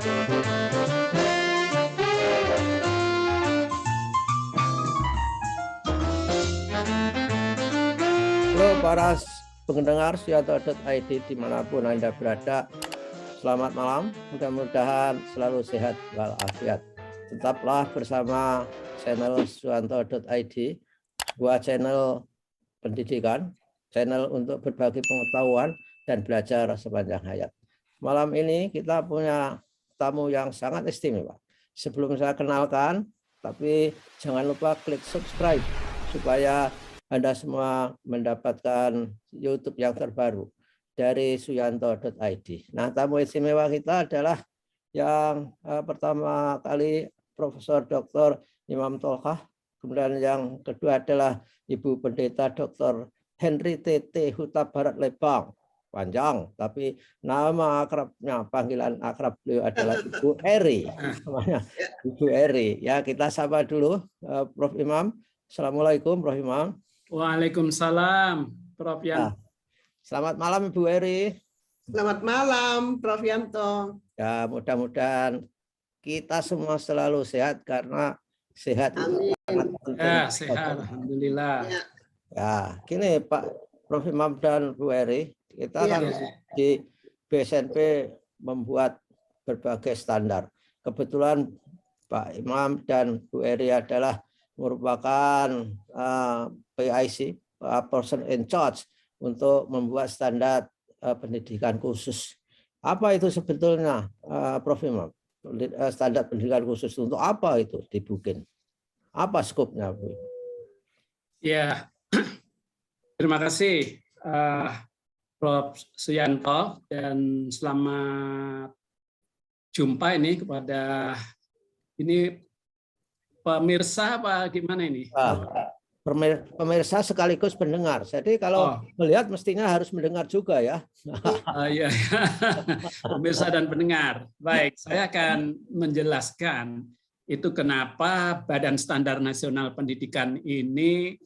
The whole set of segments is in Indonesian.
Halo para pendengar Suyanto.id dimanapun Anda berada, selamat malam, mudah-mudahan selalu sehat walafiat. Tetaplah bersama channel Suyanto.id, sebuah channel pendidikan, channel untuk berbagi pengetahuan dan belajar sepanjang hayat. Malam ini kita punya tamu yang sangat istimewa. Sebelum saya kenalkan, tapi jangan lupa klik subscribe supaya Anda semua mendapatkan YouTube yang terbaru dari Suyanto.id. Nah, tamu istimewa kita adalah yang pertama kali Profesor Dr. Imam Tolkah, kemudian yang kedua adalah Ibu Pendeta Dr. Henry T.T. Huta Barat Lebang. Panjang, tapi nama akrabnya, panggilan akrab beliau adalah Ibu Eri. Namanya Ibu Eri. Ya, kita sapa dulu Prof. Imam. Assalamualaikum, Prof. Imam. Waalaikumsalam, Prof. Yanto. Selamat malam, Ibu Eri. Selamat malam, Prof. Yanto. Ya, mudah-mudahan kita semua selalu sehat karena sehat itu sangat penting. Ya, sehat, alhamdulillah. Ya, gini Pak Prof. Imam dan Bu Eri, kita kan di BSNP membuat berbagai standar. Kebetulan Pak Imam dan Bu Eri adalah merupakan PIC, person in charge, untuk membuat standar pendidikan khusus. Apa itu sebetulnya, Prof. Imam? Standar pendidikan khusus untuk apa itu dibikin? Apa skopnya, Bu? Ya, terima kasih Prof. Suyanto, dan selamat jumpa ini kepada pemirsa apa gimana ini? Pemirsa sekaligus pendengar. Jadi kalau melihat mestinya harus mendengar juga ya. Iya, pemirsa dan pendengar. Baik, saya akan menjelaskan itu kenapa Badan Standar Nasional Pendidikan ini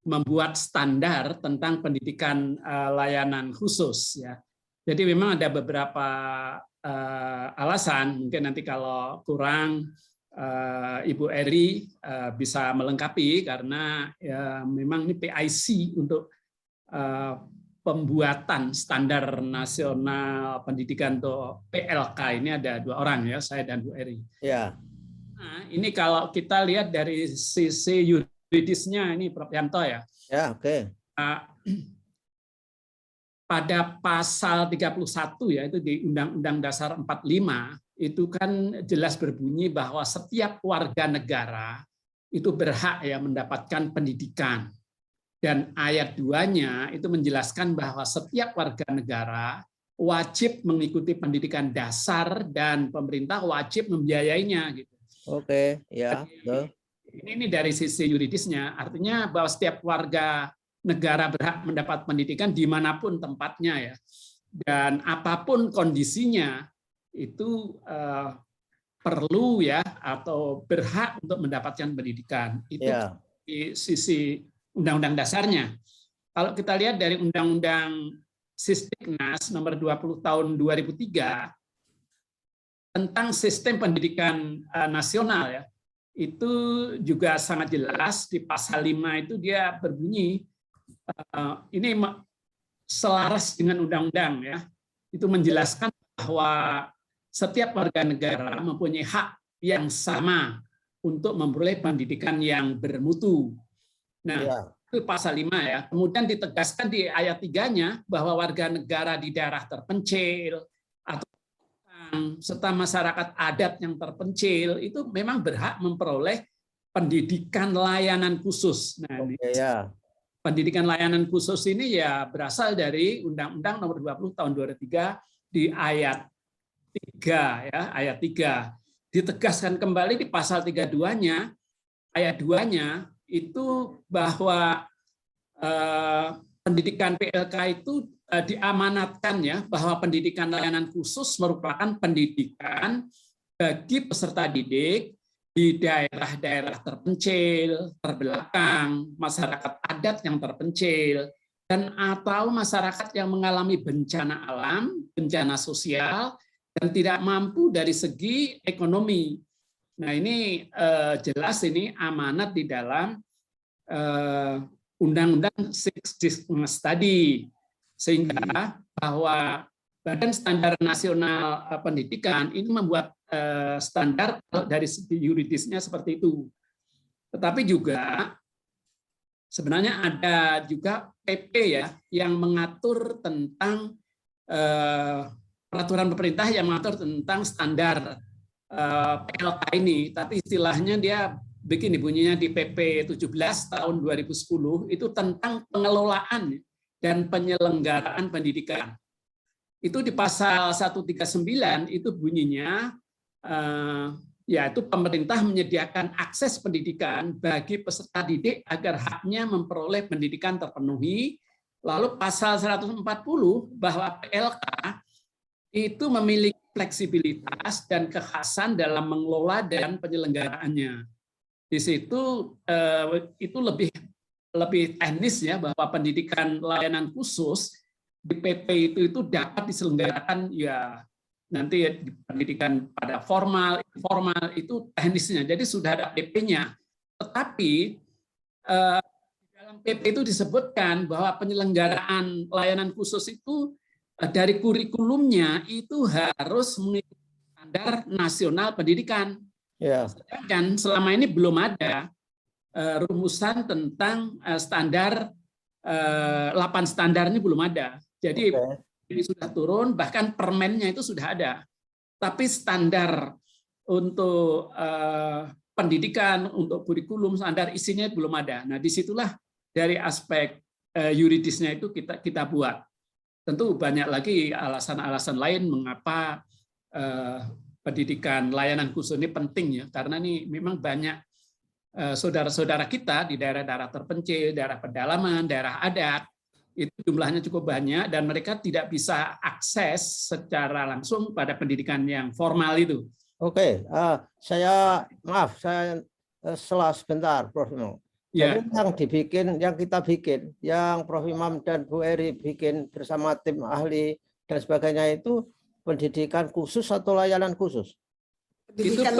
membuat standar tentang pendidikan layanan khusus ya. Jadi memang ada beberapa alasan, mungkin nanti kalau kurang Ibu Eri bisa melengkapi, karena ya memang ini PIC untuk pembuatan standar nasional pendidikan atau PLK ini ada 2 orang ya, saya dan Bu Eri. Ya. Nah, ini kalau kita lihat dari sisi yuridisnya ini Prof. Yanto ya. Ya, oke. Pada pasal 31 ya, itu di Undang-Undang Dasar 45 itu kan jelas berbunyi bahwa setiap warga negara itu berhak ya mendapatkan pendidikan. Dan ayat 2-nya itu menjelaskan bahwa setiap warga negara wajib mengikuti pendidikan dasar dan pemerintah wajib membiayainya gitu. Oke, ya. Ini dari sisi yuridisnya, artinya bahwa setiap warga negara berhak mendapat pendidikan dimanapun tempatnya ya, dan apapun kondisinya itu perlu ya atau berhak untuk mendapatkan pendidikan. Itu di sisi undang-undang dasarnya. Kalau kita lihat dari Undang-Undang Sisdiknas nomor 20 tahun 2003 tentang sistem pendidikan nasional ya, itu juga sangat jelas di pasal 5 itu dia berbunyi ini selaras dengan undang-undang ya, itu menjelaskan bahwa setiap warga negara mempunyai hak yang sama untuk memperoleh pendidikan yang bermutu. Nah, itu pasal 5 ya. Kemudian ditegaskan di ayat 3-nya bahwa warga negara di daerah terpencil atau serta masyarakat adat yang terpencil itu memang berhak memperoleh pendidikan layanan khusus. Nah, pendidikan layanan khusus ini ya berasal dari Undang-Undang Nomor 20 Tahun 2003 di ayat 3 ya, ayat 3. Ditegaskan kembali di pasal 32-nya, ayat 2-nya itu bahwa pendidikan PLK itu diamanatkan ya, bahwa pendidikan layanan khusus merupakan pendidikan bagi peserta didik di daerah-daerah terpencil, terbelakang, masyarakat adat yang terpencil, dan atau masyarakat yang mengalami bencana alam, bencana sosial, dan tidak mampu dari segi ekonomi. Nah, ini jelas ini amanat di dalam Undang-Undang Six Study, sehingga bahwa Badan Standar Nasional Pendidikan ini membuat standar dari segi yuridisnya seperti itu. Tetapi juga sebenarnya ada juga PP ya yang mengatur tentang peraturan pemerintah yang mengatur tentang standar PLK ini, tapi istilahnya dia begini bunyinya di PP 17 tahun 2010 itu tentang pengelolaan dan penyelenggaraan pendidikan. Itu di pasal 139 itu bunyinya yaitu pemerintah menyediakan akses pendidikan bagi peserta didik agar haknya memperoleh pendidikan terpenuhi. Lalu pasal 140 bahwa PLK itu memiliki fleksibilitas dan kekhasan dalam mengelola dan penyelenggaraannya. Di situ itu lebih teknis ya, bahwa pendidikan layanan khusus di PP itu dapat diselenggarakan ya nanti di pendidikan pada formal, informal itu teknisnya. Jadi sudah ada PP-nya. Tetapi dalam PP itu disebutkan bahwa penyelenggaraan layanan khusus itu dari kurikulumnya itu harus mengikuti standar nasional pendidikan. Ya. Sedangkan selama ini belum ada rumusan tentang standar 8 standar ini belum ada. Jadi ini sudah turun, bahkan permennya itu sudah ada. Tapi standar untuk pendidikan, untuk kurikulum, standar isinya belum ada. Nah, disitulah dari aspek yuridisnya itu kita buat. Tentu banyak lagi alasan-alasan lain mengapa pendidikan layanan khusus ini penting ya, karena ini memang banyak saudara-saudara kita di daerah-daerah terpencil, daerah pedalaman, daerah adat, itu jumlahnya cukup banyak dan mereka tidak bisa akses secara langsung pada pendidikan yang formal itu. Oke, saya selah sebentar, Prof. Imam. Ya. Jadi yang kita bikin, yang Prof. Imam dan Bu Eri bikin bersama tim ahli dan sebagainya itu pendidikan khusus atau layanan khusus? Pendidikan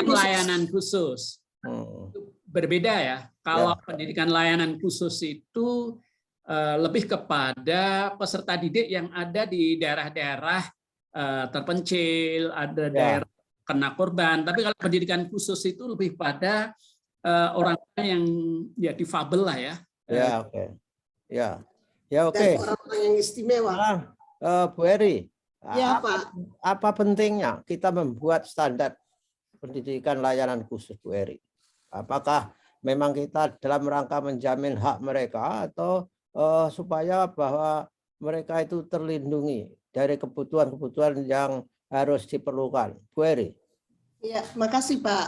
layanan khusus. Berbeda ya. Kalau pendidikan layanan khusus itu lebih kepada peserta didik yang ada di daerah-daerah terpencil, ada daerah kena korban. Tapi kalau pendidikan khusus itu lebih pada orang yang ya difabel lah ya. Ya, oke. Ya, oke. Orang-orang yang istimewa. Bu Eri, Ya, Pak. apa pentingnya kita membuat standar pendidikan layanan khusus, Bu Eri? Apakah memang kita dalam rangka menjamin hak mereka atau supaya bahwa mereka itu terlindungi dari kebutuhan-kebutuhan yang harus diperlukan? Bu Eri. Ya, makasih Pak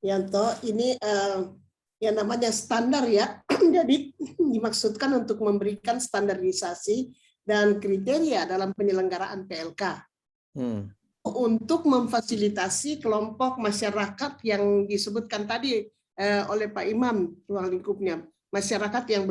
Yanto. Ini yang namanya standar ya. Jadi dimaksudkan untuk memberikan standarisasi dan kriteria dalam penyelenggaraan PLK. Untuk memfasilitasi kelompok masyarakat yang disebutkan tadi oleh Pak Imam, ruang lingkupnya. Masyarakat yang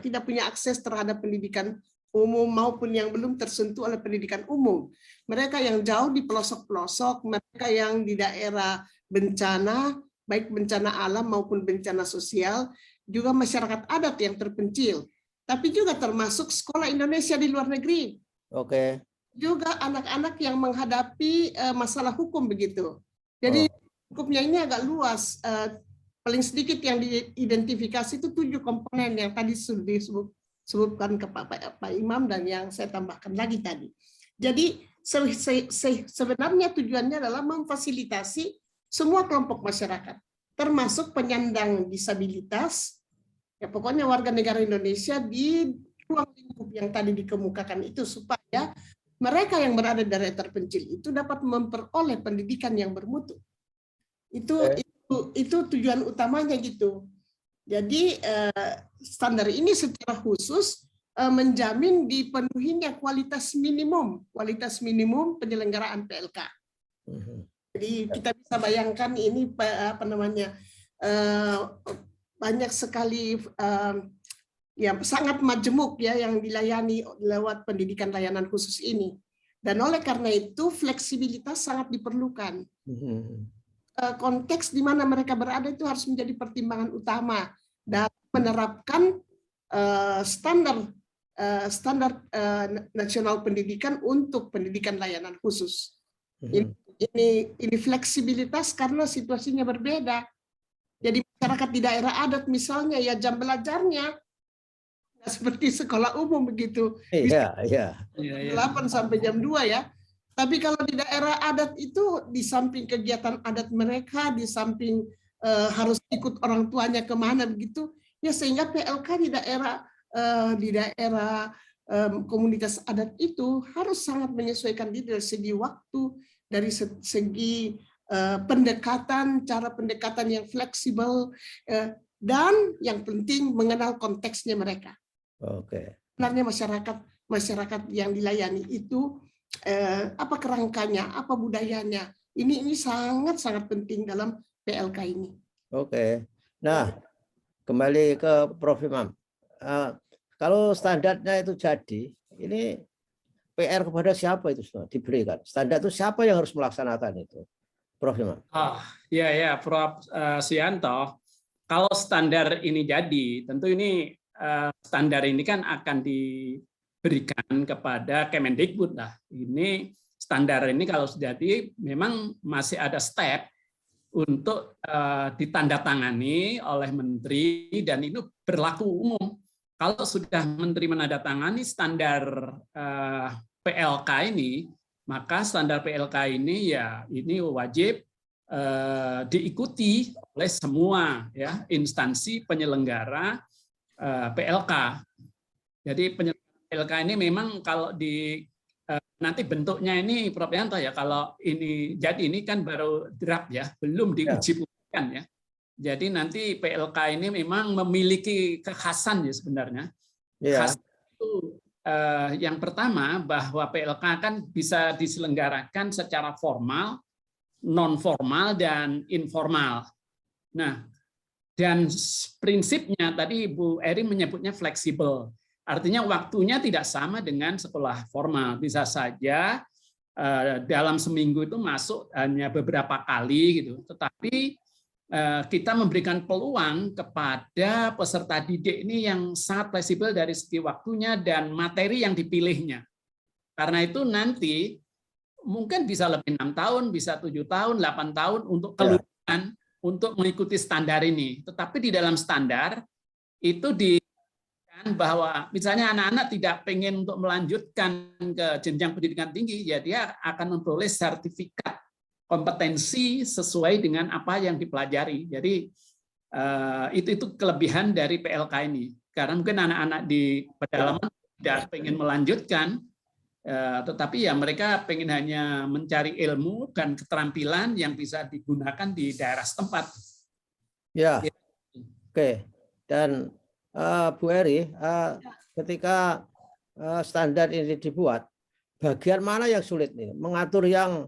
tidak punya akses terhadap pendidikan umum maupun yang belum tersentuh oleh pendidikan umum. Mereka yang jauh di pelosok-pelosok, mereka yang di daerah bencana, baik bencana alam maupun bencana sosial, juga masyarakat adat yang terpencil. Tapi juga termasuk sekolah Indonesia di luar negeri. Oke. Juga anak-anak yang menghadapi masalah hukum begitu. Jadi hukumnya ini agak luas. Paling sedikit yang diidentifikasi itu 7 komponen yang tadi sudah disebutkan ke Pak Imam dan yang saya tambahkan lagi tadi. Jadi sebenarnya tujuannya adalah memfasilitasi semua kelompok masyarakat, termasuk penyandang disabilitas, ya pokoknya warga negara Indonesia di ruang lingkup yang tadi dikemukakan itu, supaya mereka yang berada di daerah terpencil itu dapat memperoleh pendidikan yang bermutu. Itu tujuan utamanya gitu. Jadi standar ini secara khusus menjamin dipenuhinya kualitas minimum penyelenggaraan PLK. Jadi kita bisa bayangkan ini banyak sekali ya sangat majemuk ya yang dilayani lewat pendidikan layanan khusus ini. Dan oleh karena itu fleksibilitas sangat diperlukan. Konteks di mana mereka berada itu harus menjadi pertimbangan utama dalam menerapkan standar nasional pendidikan untuk pendidikan layanan khusus. Ini fleksibilitas karena situasinya berbeda. Jadi masyarakat di daerah adat misalnya ya jam belajarnya nggak seperti sekolah umum begitu. Bisa 8 sampai jam 2 ya. Tapi kalau di daerah adat itu di samping kegiatan adat mereka, di samping harus ikut orang tuanya kemana begitu, ya sehingga PLK di daerah komunitas adat itu harus sangat menyesuaikan diri dari segi waktu, dari segi pendekatan, cara pendekatan yang fleksibel, dan yang penting mengenal konteksnya mereka. Oke. Sebenarnya masyarakat yang dilayani itu apa kerangkanya, apa budayanya. Ini sangat penting dalam PLK ini. Oke. Nah, kembali ke Prof. Imam. Kalau standarnya itu jadi, ini PR kepada siapa itu semua diberikan? Standar itu siapa yang harus melaksanakan itu? Prof. Imam. Ya, Prof. Suyanto. Kalau standar ini jadi, tentu ini standar ini kan akan diberikan kepada Kemendikbud lah. Ini standar ini kalau sudah jadi, memang masih ada step untuk ditandatangani oleh menteri dan itu berlaku umum. Kalau sudah menteri menandatangani standar PLK ini, maka standar PLK ini ya ini wajib diikuti oleh semua ya instansi penyelenggara PLK. Jadi penyelenggara PLK ini memang kalau nanti bentuknya ini Prof. Yanto ya, kalau ini jadi ini kan baru draft ya, belum diuji publikan ya. Jadi nanti PLK ini memang memiliki kekhasan ya sebenarnya. Khas itu yang pertama bahwa PLK kan bisa diselenggarakan secara formal, non formal dan informal. Nah, dan prinsipnya tadi Bu Eri menyebutnya fleksibel. Artinya waktunya tidak sama dengan sekolah formal. Bisa saja dalam seminggu itu masuk hanya beberapa kali gitu. Tetapi kita memberikan peluang kepada peserta didik ini yang sangat fleksibel dari segi waktunya dan materi yang dipilihnya. Karena itu nanti mungkin bisa lebih 6 tahun, bisa 7 tahun, 8 tahun untuk kelulusan untuk mengikuti standar ini. Tetapi di dalam standar itu bahwa misalnya anak-anak tidak pengen untuk melanjutkan ke jenjang pendidikan tinggi, ya dia akan memperoleh sertifikat kompetensi sesuai dengan apa yang dipelajari. Jadi itu kelebihan dari PLK ini. Karena mungkin anak-anak di pedalaman tidak pengen melanjutkan, tetapi ya mereka pengen hanya mencari ilmu dan keterampilan yang bisa digunakan di daerah setempat. Ya, oke. Dan Bu Eri, ketika standar ini dibuat, bagian mana yang sulit nih? Mengatur yang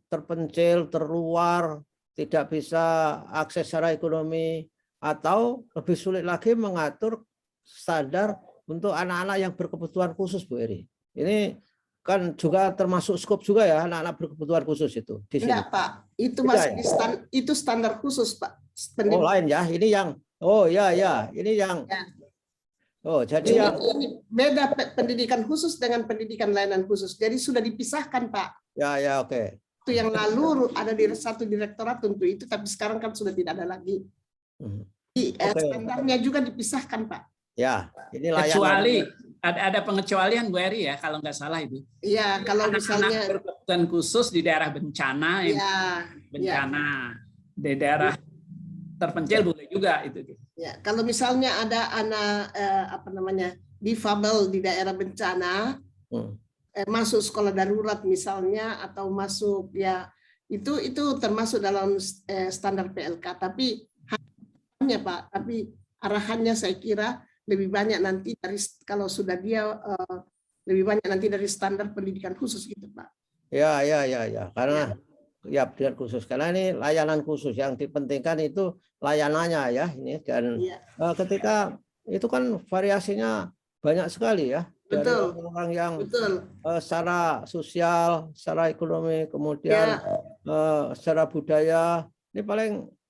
terpencil, terluar, tidak bisa akses secara ekonomi, atau lebih sulit lagi mengatur standar untuk anak-anak yang berkebutuhan khusus, Bu Eri. Ini kan juga termasuk skop juga ya, anak-anak berkebutuhan khusus itu. Di sini. Enggak, Pak. Itu masih itu standar khusus, Pak. Oh, lain ya. Ini yang ini yang jadi ini beda pendidikan khusus dengan pendidikan layanan khusus. Jadi sudah dipisahkan, Pak. Ya, oke. Itu yang lalu ada di satu direktorat untuk itu, tapi sekarang kan sudah tidak ada lagi. Standarnya juga dipisahkan, Pak. Ya, ini layanan. Kecuali ada pengecualian Bu Eri ya, kalau nggak salah itu. Iya, kalau misalnya berkebutuhan khusus di daerah bencana, di daerah terpencil boleh juga itu. Ya, kalau misalnya ada anak difabel di daerah bencana, masuk sekolah darurat misalnya atau masuk itu termasuk dalam standar PLK. Tapi arahannya saya kira lebih banyak nanti kalau sudah dia lebih banyak nanti dari standar pendidikan khusus gitu, Pak. Ya. Karena pendidikan khusus, karena ini layanan khusus yang dipentingkan itu layanannya ya ini, dan ketika itu kan variasinya banyak sekali ya, dari Betul. orang-orang yang Betul. secara sosial, secara ekonomi, kemudian Ya. secara budaya. Ini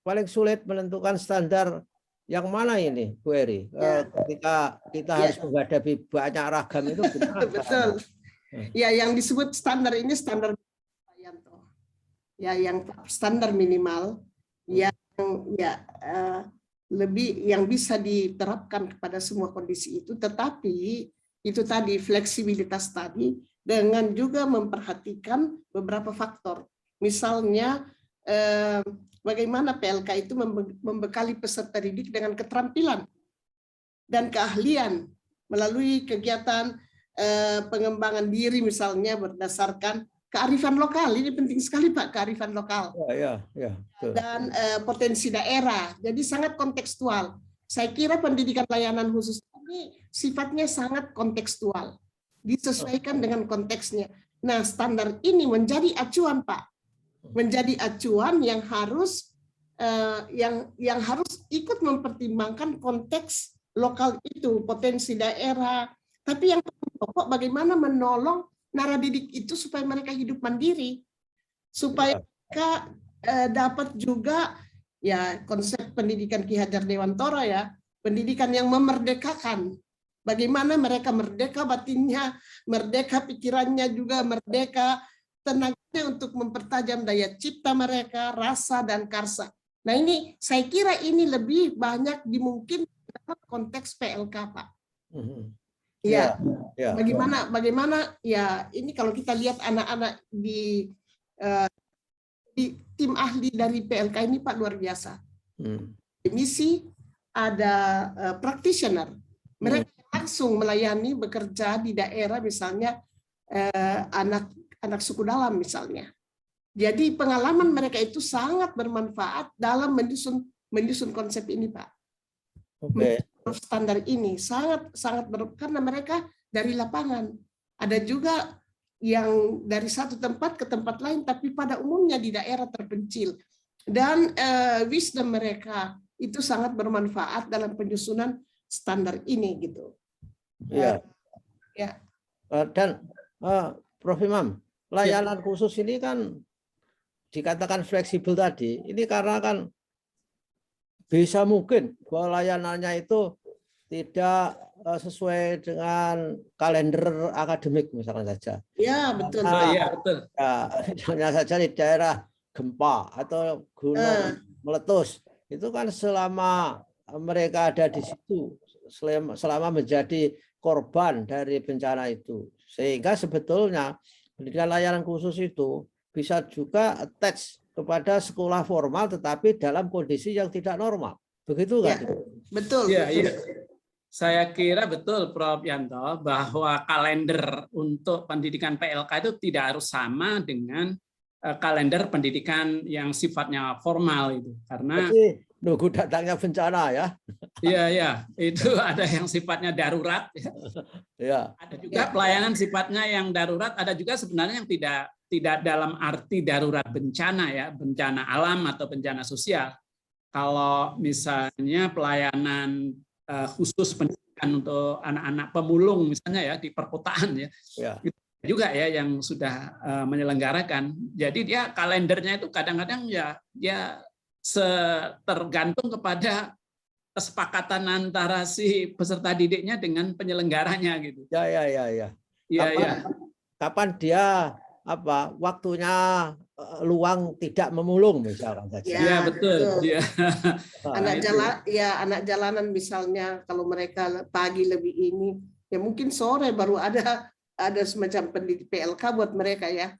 paling sulit menentukan standar yang mana ini, Bu Eri. Ya. Ketika kita Ya. harus menghadapi banyak ragam itu gimana Betul. caranya? Ya, yang disebut standar ini standar Pak Yanto. Ya, yang standar minimal yang ya lebih yang bisa diterapkan kepada semua kondisi itu, tetapi itu tadi fleksibilitas tadi dengan juga memperhatikan beberapa faktor. Misalnya bagaimana PLK itu membekali peserta didik dengan keterampilan dan keahlian melalui kegiatan pengembangan diri misalnya berdasarkan kearifan lokal. Ini penting sekali Pak, kearifan lokal. Ya, betul. Dan potensi daerah. Jadi sangat kontekstual. Saya kira pendidikan layanan khusus ini sifatnya sangat kontekstual. Disesuaikan dengan konteksnya. Nah, standar ini menjadi acuan Pak. Menjadi acuan yang harus yang harus ikut mempertimbangkan konteks lokal itu, potensi daerah. Tapi yang pokok bagaimana menolong naradidik itu supaya mereka hidup mandiri, supaya mereka dapat juga ya konsep pendidikan Ki Hajar Dewantara ya, pendidikan yang memerdekakan. Bagaimana mereka merdeka batinnya, merdeka pikirannya juga, merdeka tenaganya untuk mempertajam daya cipta mereka, rasa dan karsa. Nah ini saya kira ini lebih banyak dimungkinkan dalam konteks PLK Pak. Ya, bagaimana ya ini kalau kita lihat anak-anak di tim ahli dari PLK ini Pak luar biasa. Misi ada practitioner, mereka langsung melayani bekerja di daerah misalnya anak suku dalam misalnya. Jadi pengalaman mereka itu sangat bermanfaat dalam menyusun konsep ini Pak. Standar ini sangat karena mereka dari lapangan. Ada juga yang dari satu tempat ke tempat lain tapi pada umumnya di daerah terpencil. Dan wisdom mereka itu sangat bermanfaat dalam penyusunan standar ini gitu. Iya. Ya. Dan Prof Imam, layanan khusus ini kan dikatakan fleksibel tadi. Ini karena kan bisa mungkin bahwa layanannya itu tidak sesuai dengan kalender akademik misalkan saja. Ya, betul. Betul. Ya, misalnya saja di daerah gempa atau gunung meletus, itu kan selama mereka ada di situ, selama menjadi korban dari bencana itu. Sehingga sebetulnya pendidikan layanan khusus itu bisa juga attach kepada sekolah formal tetapi dalam kondisi yang tidak normal. Begitu kan? Ya, betul. Iya, iya. Saya kira betul Prof Yanto bahwa kalender untuk pendidikan PLK itu tidak harus sama dengan kalender pendidikan yang sifatnya formal itu. Karena nunggu datangnya bencana ya. Iya, ya, itu ada yang sifatnya darurat. Ya. Ada juga pelayanan sifatnya yang darurat, ada juga sebenarnya yang tidak dalam arti darurat bencana ya, bencana alam atau bencana sosial. Kalau misalnya pelayanan khusus pendidikan untuk anak-anak pemulung misalnya ya di perkotaan ya, itu juga ya yang sudah menyelenggarakan. Jadi dia kalendernya itu kadang-kadang ya tergantung kepada kesepakatan antara si peserta didiknya dengan penyelenggaranya gitu. Ya. Kapan dia waktunya luang tidak memulung misalkan saja. Ya, betul. Ya. Anak jalanan misalnya kalau mereka pagi lebih ini ya mungkin sore baru ada semacam pendidik PLK buat mereka ya.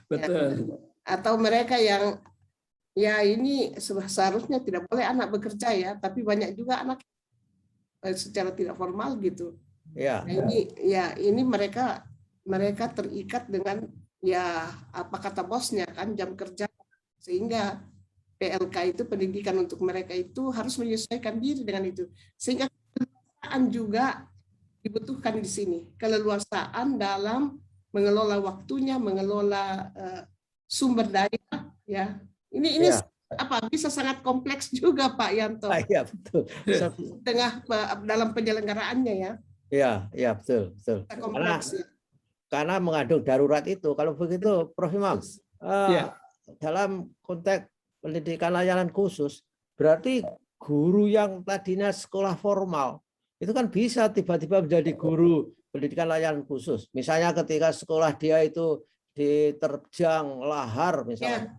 Betul. Atau mereka yang ya ini seharusnya tidak boleh anak bekerja ya, tapi banyak juga anak secara tidak formal gitu. Ya. Nah, ini mereka terikat dengan ya apa kata bosnya kan jam kerja, sehingga PLK itu pendidikan untuk mereka itu harus menyesuaikan diri dengan itu, sehingga keleluasaan juga dibutuhkan di sini, keleluasaan dalam mengelola waktunya, mengelola sumber daya ya. Ini bisa sangat kompleks juga Pak Yanto. Iya betul. Dalam penyelenggaraannya ya. Iya, iya betul, betul. Kompleks. Karena mengandung darurat itu. Kalau begitu, Prof. Imam, Ya. dalam konteks pendidikan layanan khusus, berarti guru yang tadinya sekolah formal itu kan bisa tiba-tiba menjadi guru pendidikan layanan khusus. Misalnya ketika sekolah dia itu diterjang lahar, misalnya.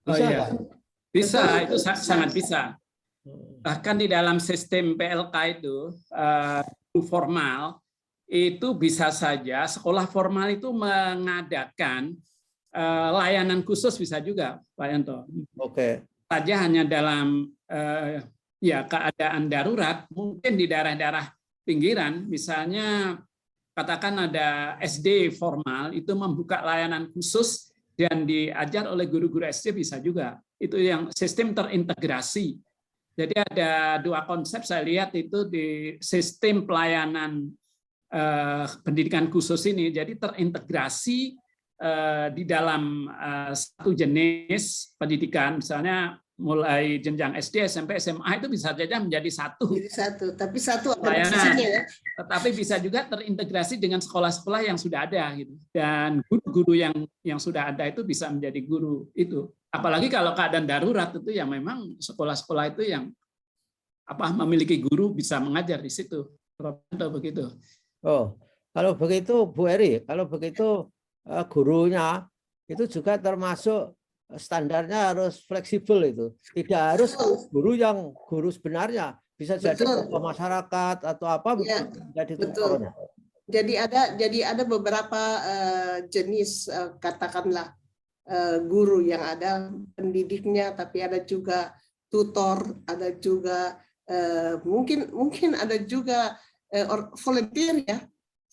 Oh Bisa iya, nggak? bisa, itu sangat bisa. Bahkan di dalam sistem PLK itu formal itu bisa saja sekolah formal itu mengadakan layanan khusus bisa juga, Pak Yanto. Oke. Saja hanya dalam ya keadaan darurat, mungkin di daerah-daerah pinggiran, misalnya katakan ada SD formal itu membuka layanan khusus dan diajar oleh guru-guru SD bisa juga. Itu yang sistem terintegrasi. Jadi ada dua konsep saya lihat itu di sistem pelayanan pendidikan khusus ini. Jadi terintegrasi di dalam satu jenis pendidikan, misalnya mulai jenjang SD, SMP, SMA itu bisa saja menjadi satu. Jadi satu, tapi satu ada Layanan. posisinya ya. Tetapi bisa juga terintegrasi dengan sekolah-sekolah yang sudah ada gitu. Dan guru-guru yang sudah ada itu bisa menjadi guru itu. Apalagi kalau keadaan darurat itu ya memang sekolah-sekolah itu yang memiliki guru bisa mengajar di situ. Atau begitu. Oh, kalau begitu Bu Eri, kalau begitu gurunya itu juga termasuk standarnya harus fleksibel itu. Tidak harus guru sebenarnya. Bisa jadi tokoh masyarakat atau apa Ya, jadi betul. Jadi ada beberapa jenis katakanlah guru yang ada pendidiknya, tapi ada juga tutor, ada juga mungkin ada juga volunteer ya.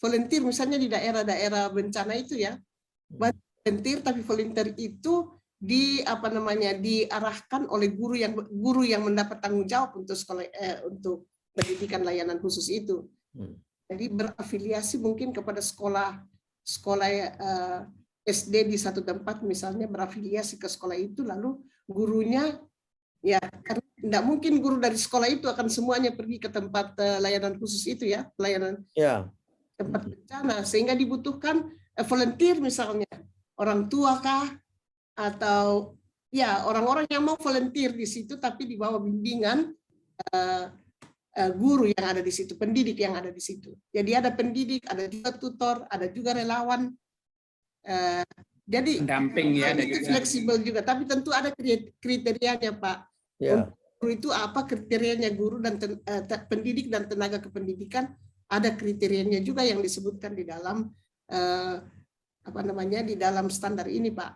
Volunteer misalnya di daerah-daerah bencana itu ya. Volunteer, tapi volunteer itu diarahkan oleh guru yang mendapat tanggung jawab untuk sekolah untuk pendidikan layanan khusus itu. Jadi berafiliasi mungkin kepada sekolah SD di satu tempat misalnya, berafiliasi ke sekolah itu, lalu gurunya ya karena tidak mungkin guru dari sekolah itu akan semuanya pergi ke tempat layanan khusus itu ya, pelayanan tempat bencana, sehingga dibutuhkan volunteer misalnya orang tua kah, atau ya orang-orang yang mau volunteer di situ tapi di bawah bimbingan guru yang ada di situ, pendidik yang ada di situ. Jadi ada pendidik, ada juga tutor, ada juga relawan. Jadi pendamping ya, itu fleksibel juga, tapi tentu ada kriterianya Pak. Guru itu apa kriterianya, guru dan pendidik dan tenaga kependidikan ada kriterianya juga yang disebutkan di dalam di dalam standar ini Pak.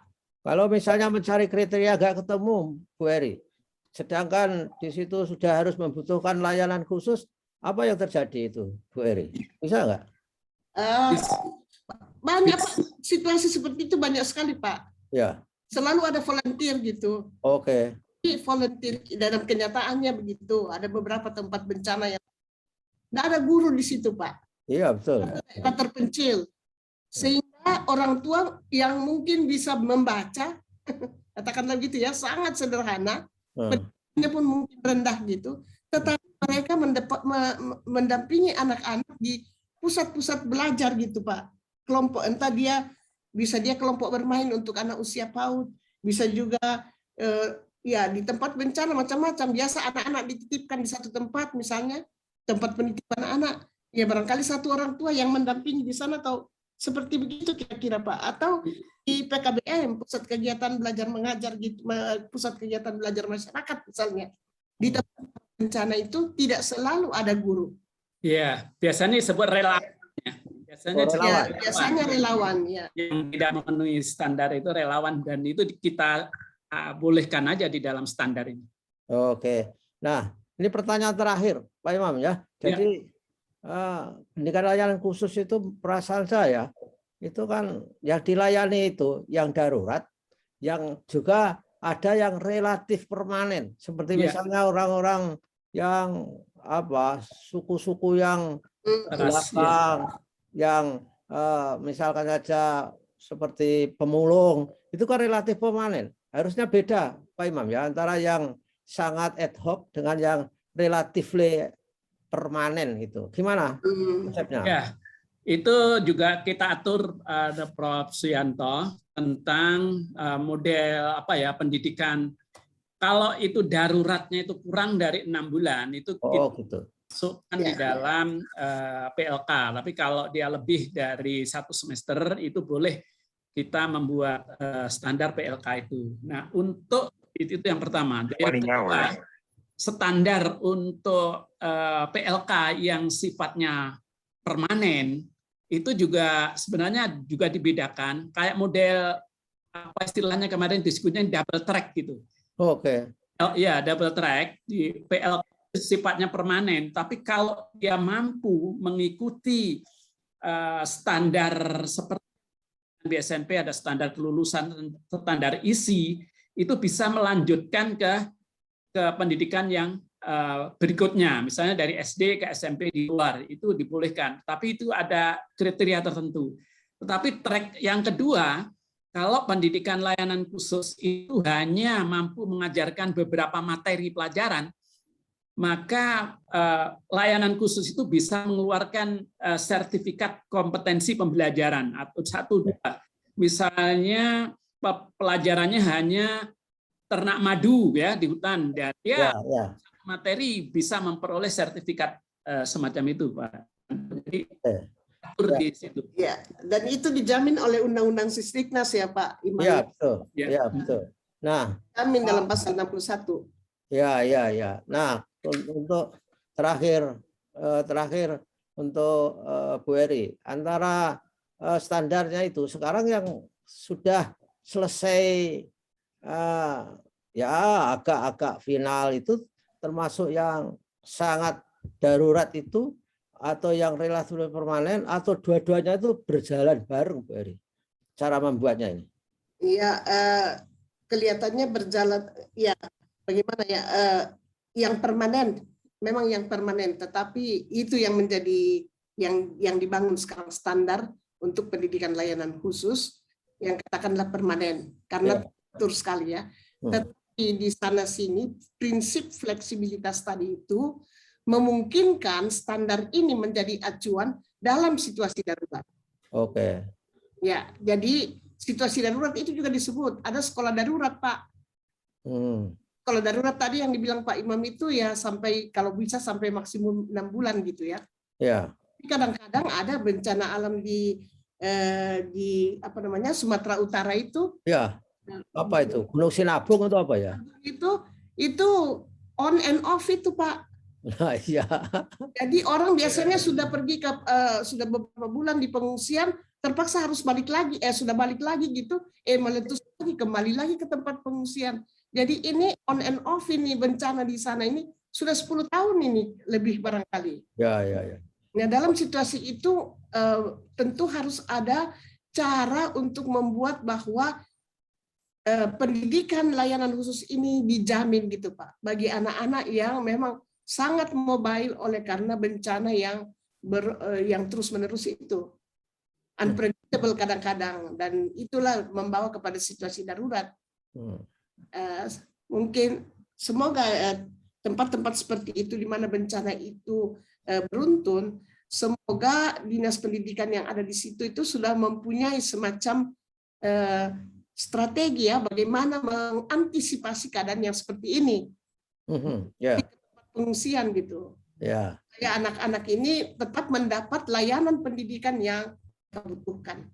Kalau misalnya mencari kriteria nggak ketemu, Bu Eri, sedangkan di situ sudah harus membutuhkan layanan khusus, apa yang terjadi itu, Bu Eri? Bisa nggak? Banyak Pak, situasi seperti itu banyak sekali Pak. Ya. Selalu ada volunteer gitu. Oke. Volunteer dalam kenyataannya begitu. Ada beberapa tempat bencana yang nggak ada guru di situ Pak. Iya betul. Daerah terpencil. Sehingga orang tua yang mungkin bisa membaca, katakanlah gitu ya, sangat sederhana, pendidikannya pun mungkin rendah gitu, tetapi mereka mendampingi anak-anak di pusat-pusat belajar gitu Pak. Kelompok, entah dia kelompok bermain untuk anak usia PAUD, bisa juga ya di tempat bencana macam-macam. Biasa anak-anak dititipkan di satu tempat, misalnya tempat penitipan anak, ya barangkali satu orang tua yang mendampingi di sana, atau seperti begitu kira-kira Pak. Atau di PKBM, pusat kegiatan belajar mengajar gitu, pusat kegiatan belajar masyarakat misalnya, di tempat bencana itu tidak selalu ada guru. Iya, biasanya disebut relawan. Biasanya relawan ya. Yang tidak memenuhi standar itu relawan, dan itu kita bolehkan aja di dalam standar ini. Oke. Nah, ini pertanyaan terakhir, Pak Imam ya. Jadi pendidikan layanan khusus itu perasaan saya itu kan yang dilayani itu yang darurat, yang juga ada yang relatif permanen, seperti misalnya orang-orang yang suku-suku yang belakang, yang misalkan saja seperti pemulung, itu kan relatif permanen. Harusnya beda Pak Imam ya, antara yang sangat ad hoc dengan yang relatif permanen gitu. Gimana konsepnya? Ya, itu juga kita atur Prof. Suyanto tentang model pendidikan. Kalau itu daruratnya itu kurang dari 6 bulan itu kita gitu. masukkan di dalam PLK. Tapi kalau dia lebih dari 1 semester itu boleh kita membuat standar PLK itu. Nah, untuk itu yang pertama. Yang kedua, standar untuk PLK yang sifatnya permanen itu juga sebenarnya juga dibedakan. Kayak model apa istilahnya kemarin diskusinya double track gitu. Oke. Ya, double track di PLK sifatnya permanen, tapi kalau dia mampu mengikuti standar seperti BSNP ada standar kelulusan, standar isi, itu bisa melanjutkan ke pendidikan yang berikutnya, misalnya dari SD ke SMP di luar itu dibolehkan, tapi itu ada kriteria tertentu. Tetapi track yang kedua, kalau pendidikan layanan khusus itu hanya mampu mengajarkan beberapa materi pelajaran, maka layanan khusus itu bisa mengeluarkan sertifikat kompetensi pembelajaran atau 1, 2. Misalnya pelajarannya hanya ternak madu ya di hutan, dan dia materi bisa memperoleh sertifikat semacam itu, Pak. Jadi di situ. Ya, dan itu dijamin oleh Undang-Undang Sisdiknas ya Pak Imam. Ya, betul. Ya, betul. Nah, jamin dalam pasal 61. Ya. Nah, untuk terakhir untuk Bu Eri, antara standarnya itu sekarang yang sudah selesai ya agak-agak final itu termasuk yang sangat darurat itu, atau yang relatif permanen, atau dua-duanya itu berjalan bareng, Bu Eri, cara membuatnya ini? Iya, kelihatannya berjalan. Ya, bagaimana ya? Yang permanen, memang yang permanen, tetapi itu yang menjadi yang dibangun sekarang standar untuk pendidikan layanan khusus yang katakanlah permanen, karena betul sekali ya. Tetapi di sana sini prinsip fleksibilitas tadi itu memungkinkan standar ini menjadi acuan dalam situasi darurat. Oke. Ya, jadi situasi darurat itu juga disebut ada sekolah darurat, Pak. Sekolah darurat tadi yang dibilang Pak Imam itu ya sampai kalau bisa sampai maksimum 6 bulan gitu ya. Ya. Kadang-kadang ada bencana alam di Sumatera Utara itu. Ya. Apa itu? Gunung Sinabung atau apa ya? Itu on and off itu, Pak. Nah, iya. Jadi orang biasanya sudah pergi ke sudah beberapa bulan di pengungsian, terpaksa harus balik lagi, sudah balik lagi gitu, meletus lagi, kembali lagi ke tempat pengungsian. Jadi ini on and off ini bencana di sana ini sudah 10 tahun ini lebih barangkali. Ya. Nah, dalam situasi itu tentu harus ada cara untuk membuat bahwa pendidikan layanan khusus ini dijamin gitu, Pak, bagi anak-anak yang memang sangat mobile oleh karena bencana yang terus-menerus itu. Unpredictable kadang-kadang, dan itulah membawa kepada situasi darurat. Mungkin semoga tempat-tempat seperti itu di mana bencana itu beruntun, semoga dinas pendidikan yang ada di situ itu sudah mempunyai semacam strategi ya bagaimana mengantisipasi keadaan yang seperti ini. Pengungsian gitu. Ya. Supaya anak-anak ini tetap mendapat layanan pendidikan yang dibutuhkan.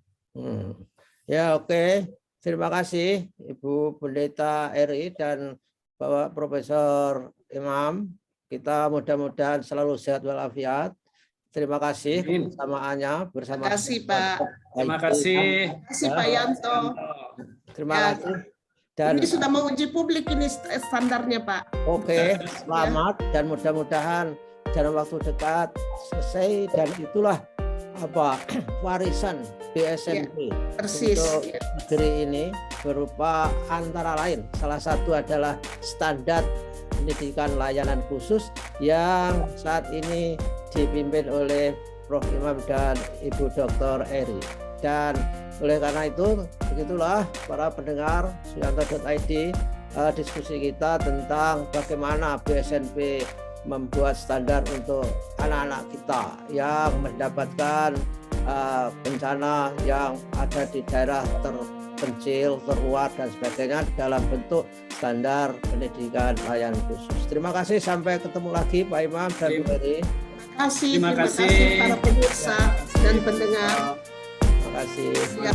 Ya, oke. Terima kasih Ibu Pendeta Eri dan Bapak Profesor Imam. Kita mudah-mudahan selalu sehat walafiat. Terima kasih kebersamaannya bersama. Terima kasih, Pak. Terima kasih. Terima kasih, Pak Yanto. Terima kasih. Dan ini sudah mau uji publik ini standarnya, Pak. Oke, selamat dan mudah-mudahan dalam waktu dekat selesai, dan itulah warisan BSNP untuk negeri ini berupa antara lain salah satu adalah standar pendidikan layanan khusus yang saat ini dipimpin oleh Prof. Imam dan Ibu Dr. Eri. Dan oleh karena itu, begitulah para pendengar Suyanto.id, diskusi kita tentang bagaimana BSNP membuat standar untuk anak-anak kita yang mendapatkan bencana yang ada di daerah terpencil, terluar dan sebagainya dalam bentuk standar pendidikan layanan khusus. Terima kasih, sampai ketemu lagi Pak Imam dan Bu Heri. Terima kasih para pemirsa dan pendengar. Terima kasih. Ya.